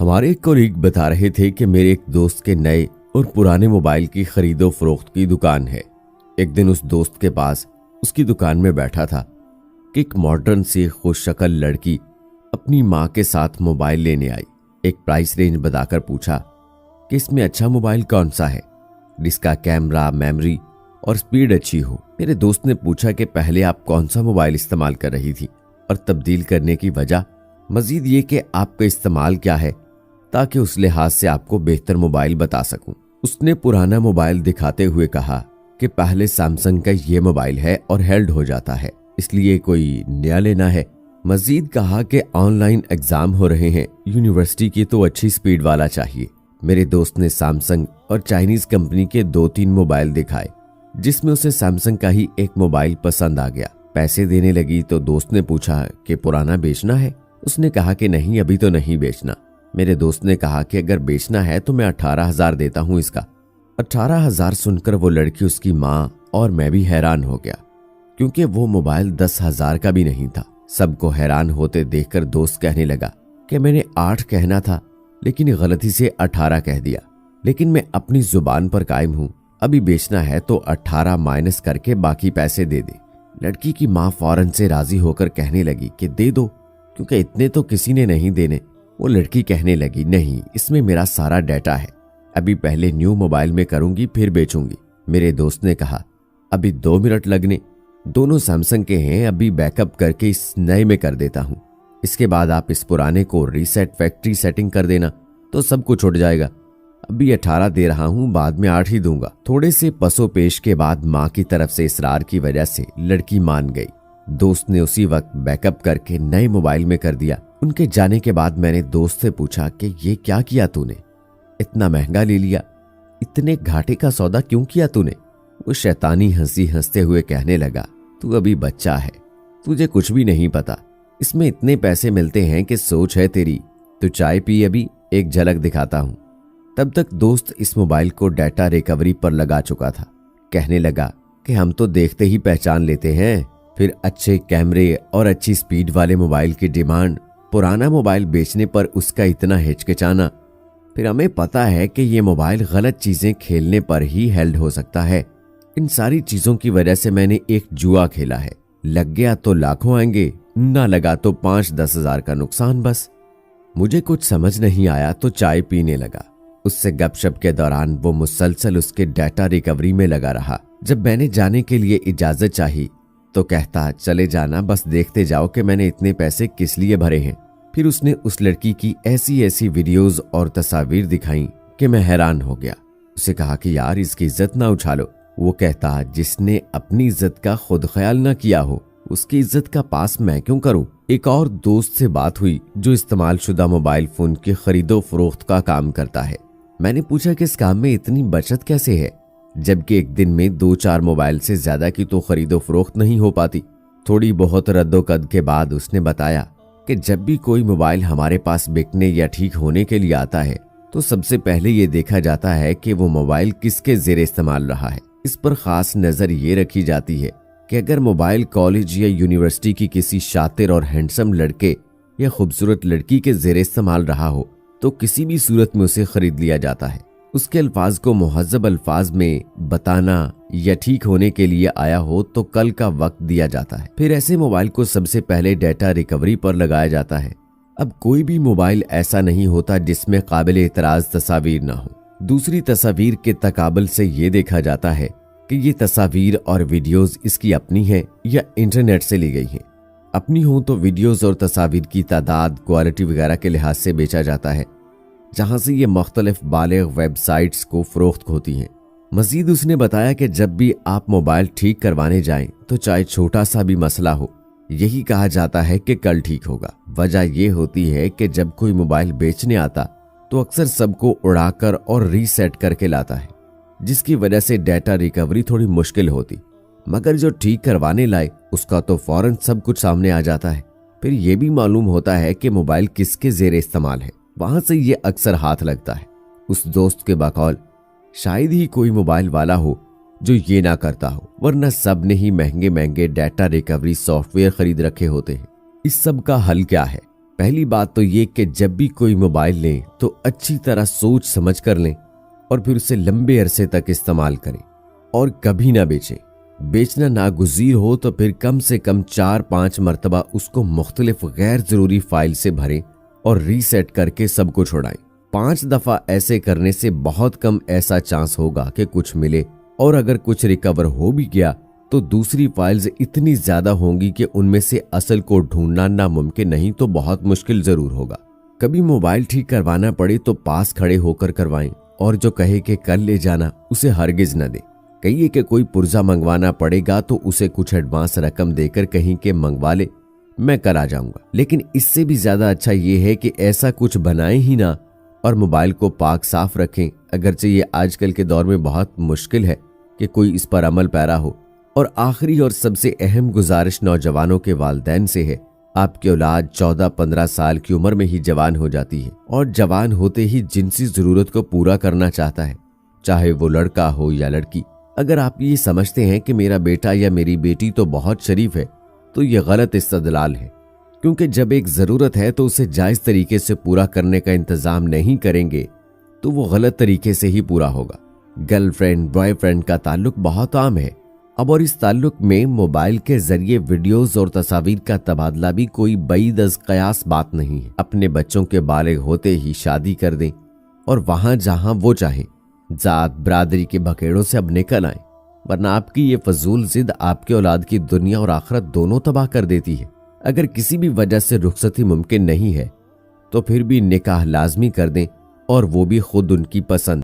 हमारे एक कोलीग बता रहे थे कि मेरे एक दोस्त के नए और पुराने मोबाइल की खरीदो फरोख्त की दुकान है। एक दिन उस दोस्त के पास उसकी दुकान में बैठा था कि एक मॉडर्न सी खुशशक्ल लड़की अपनी माँ के साथ मोबाइल लेने आई। एक प्राइस रेंज बताकर पूछा कि इसमें अच्छा मोबाइल कौन सा है जिसका कैमरा, मेमोरी और स्पीड अच्छी हो। मेरे दोस्त ने पूछा कि पहले आप कौन सा मोबाइल इस्तेमाल कर रही थी और तब्दील करने की वजह, मजीद ये कि आपका इस्तेमाल क्या है, ताकि उस लिहाज से आपको बेहतर मोबाइल बता सकूं। उसने पुराना मोबाइल दिखाते हुए कहा कि पहले सैमसंग का ये मोबाइल है और हेल्ड हो जाता है, इसलिए कोई नया लेना है। मजीद कहा कि ऑनलाइन एग्जाम हो रहे हैं, यूनिवर्सिटी की तो अच्छी स्पीड वाला चाहिए। मेरे दोस्त ने सैमसंग और चाइनीज कंपनी के 2-3 मोबाइल दिखाए, जिसमें उसे सैमसंग का ही एक मोबाइल पसंद आ गया। पैसे देने लगी तो दोस्त ने पूछा कि पुराना बेचना है। उसने कहा कि नहीं, अभी तो नहीं बेचना। मेरे दोस्त ने कहा कि अगर बेचना है तो मैं 18,000 देता हूं इसका। 18,000 सुनकर वो लड़की, उसकी माँ और मैं भी हैरान हो गया, क्योंकि वो मोबाइल 10,000 का भी नहीं था। सबको हैरान होते देखकर दोस्त कहने लगा कि मैंने 8 कहना था, लेकिन गलती से 18 कह दिया। लेकिन मैं अपनी जुबान पर कायम हूं, अभी बेचना है तो 18 माइनस करके बाकी पैसे दे दे। लड़की की माँ फौरन से राजी होकर कहने लगी कि दे दो, क्योंकि इतने तो किसी ने नहीं देने। वो लड़की कहने लगी, नहीं, इसमें मेरा सारा डाटा है, अभी पहले न्यू मोबाइल में करूंगी फिर बेचूंगी। मेरे दोस्त ने कहा, अभी 2 मिनट लगने, दोनों सैमसंग के हैं, अभी बैकअप करके इस नए में कर देता हूं। इसके बाद आप इस पुराने को रीसेट फैक्ट्री सेटिंग कर देना तो सब कुछ उठ जाएगा। अभी 18 दे रहा हूं, बाद में 8 ही दूंगा। थोड़े से पसोपेश के बाद माँ की तरफ से इसरार की वजह से लड़की मान गई। दोस्त ने उसी वक्त बैकअप करके नए मोबाइल में कर दिया। उनके जाने के बाद मैंने दोस्त से पूछा कि ये क्या किया तूने, इतना महंगा ले लिया, इतने घाटे का सौदा क्यों किया तूने? वो शैतानी हंसी हंसते हुए कहने लगा, तू अभी बच्चा है, तुझे कुछ भी नहीं पता, इसमें इतने पैसे मिलते हैं कि सोच है तेरी। तो चाय पी, अभी एक झलक दिखाता हूं। तब तक दोस्त इस मोबाइल को डाटा रिकवरी पर लगा चुका था। कहने लगा कि हम तो देखते ही पहचान लेते हैं, फिर अच्छे कैमरे और अच्छी स्पीड वाले मोबाइल की डिमांड, पुराना मोबाइल बेचने पर उसका इतना हिचकिचाना, फिर हमें पता है कि ये मोबाइल गलत चीजें खेलने पर ही हेल्ड हो सकता है। इन सारी चीजों की वजह से मैंने एक जुआ खेला है, लग गया तो लाखों आएंगे, ना लगा तो 5-10 हजार का नुकसान बस। मुझे कुछ समझ नहीं आया तो चाय पीने लगा। उससे गपशप के दौरान वो मुसलसल उसके डाटा रिकवरी में लगा रहा। जब मैंने जाने के लिए इजाजत चाही तो कहता, चले जाना, बस देखते जाओ कि मैंने इतने पैसे किस लिए भरे हैं। फिर उसने उस लड़की की ऐसी ऐसी वीडियोस और तस्वीर दिखाई कि मैं हैरान हो गया। उसे कहा कि यार इसकी इज्जत ना उछालो। वो कहता, जिसने अपनी इज्जत का खुद ख्याल ना किया हो उसकी इज्जत का पास मैं क्यों करूं। एक और दोस्त से बात हुई जो इस्तेमाल शुदा मोबाइल फोन की खरीदो फरोख्त का काम करता है। मैंने पूछा कि इस काम में इतनी बचत कैसे है, जबकि एक दिन में 2-4 मोबाइल से ज्यादा की तो खरीदो फरोख्त नहीं हो पाती। थोड़ी बहुत रद्दोकद के बाद उसने बताया कि जब भी कोई मोबाइल हमारे पास बिकने या ठीक होने के लिए आता है तो सबसे पहले ये देखा जाता है कि वो मोबाइल किसके ज़ेरे इस्तेमाल रहा है। इस पर खास नजर ये रखी जाती है कि अगर मोबाइल कॉलेज या यूनिवर्सिटी की किसी शातिर और हैंडसम लड़के या खूबसूरत लड़की के ज़ेरे इस्तेमाल रहा हो तो किसी भी सूरत में उसे खरीद लिया जाता है। उसके अल्फाज को मुहज़्ज़ब अल्फाज में बताना या ठीक होने के लिए आया हो तो कल का वक्त दिया जाता है। फिर ऐसे मोबाइल को सबसे पहले डाटा रिकवरी पर लगाया जाता है। अब कोई भी मोबाइल ऐसा नहीं होता जिसमें काबिल एतराज तस्वीर ना हो। दूसरी तस्वीर के तकाबल से ये देखा जाता है कि ये तस्वीर और वीडियोस इसकी अपनी है या इंटरनेट से ली गई हैं। अपनी हो तो वीडियोस और तस्वीर की तादाद, क्वालिटी वगैरह के लिहाज से बेचा जाता है, जहां से ये मुख्तलिफ बालिग वेबसाइट्स को फरोख्त होती हैं। मजीद उसने बताया कि जब भी आप मोबाइल ठीक करवाने जाएं तो चाहे छोटा सा भी मसला हो, यही कहा जाता है कि कल ठीक होगा। वजह यह होती है कि जब कोई मोबाइल बेचने आता तो अक्सर सबको उड़ाकर और रीसेट करके लाता है, जिसकी वजह से डाटा रिकवरी थोड़ी मुश्किल होती। मगर जो ठीक करवाने लाए उसका तो फौरन सब कुछ सामने आ जाता है। फिर यह भी मालूम होता है कि मोबाइल किसके ज़ेरे इस्तेमाल है, वहां से ये अक्सर हाथ लगता है। उस दोस्त के बकौल शायद ही कोई मोबाइल वाला हो जो ये ना करता हो, वरना सब ने ही महंगे महंगे डाटा रिकवरी सॉफ्टवेयर खरीद रखे होते हैं। इस सब का हल क्या है? पहली बात तो ये कि जब भी कोई मोबाइल लें तो अच्छी तरह सोच समझ कर लें और फिर उसे लंबे अरसे तक इस्तेमाल करें और कभी ना बेचें। बेचना नागुज़ीर हो तो फिर कम से कम 4-5 मरतबा उसको मुख्तलिफ गैर ज़रूरी फाइल से भरें और रीसेट करके सब कुछ उड़ाएं। 5 दफ़ा ऐसे करने से बहुत कम ऐसा चांस होगा कि कुछ मिले, और अगर कुछ रिकवर हो भी गया तो दूसरी फाइल्स इतनी ज़्यादा होंगी कि उनमें से असल को ढूंढना नामुमकिन नहीं तो बहुत मुश्किल ज़रूर होगा। कभी मोबाइल ठीक करवाना पड़े तो पास खड़े होकर करवाएं, और जो कहे कि कल ले जाना उसे हरगिज़ न दें। कहिए कि कोई पुर्जा मंगवाना पड़ेगा तो उसे कुछ एडवांस रकम देकर कहीं के मंगवा ले, मैं कल आ जाऊंगा। लेकिन इससे भी ज़्यादा अच्छा ये है कि ऐसा कुछ बनाएं ही ना और मोबाइल को पाक साफ रखें। अगरचे ये आजकल के दौर में बहुत मुश्किल है कि कोई इस पर अमल पैरा हो। और आखिरी और सबसे अहम गुजारिश नौजवानों के वालिदैन से है, आपकी औलाद 14-15 साल की उम्र में ही जवान हो जाती है और जवान होते ही जिनसी ज़रूरत को पूरा करना चाहता है, चाहे वो लड़का हो या लड़की। अगर आप ये समझते हैं कि मेरा बेटा या मेरी बेटी तो बहुत शरीफ है, तो ये गलत इस्तदलाल है, क्योंकि जब एक ज़रूरत है तो उसे जायज़ तरीके से पूरा करने का इंतज़ाम नहीं करेंगे तो वो गलत तरीके से ही पूरा होगा। गर्लफ्रेंड बॉयफ्रेंड का ताल्लुक बहुत आम है अब, और इस ताल्लुक में मोबाइल के जरिए वीडियोस और तस्वीर का तबादला भी कोई बईद अज़ कयास बात नहीं है। अपने बच्चों के बालिग होते ही शादी कर दें और वहां जहां वो चाहे जात बरादरी के बखेड़ों से अब निकल आए, वरना आपकी ये फजूल जिद आपके औलाद की दुनिया और आखिरत दोनों तबाह कर देती है। अगर किसी भी वजह से रुखसती मुमकिन नहीं है तो फिर भी निकाह लाजमी कर दें, और वो भी खुद उनकी पसंद।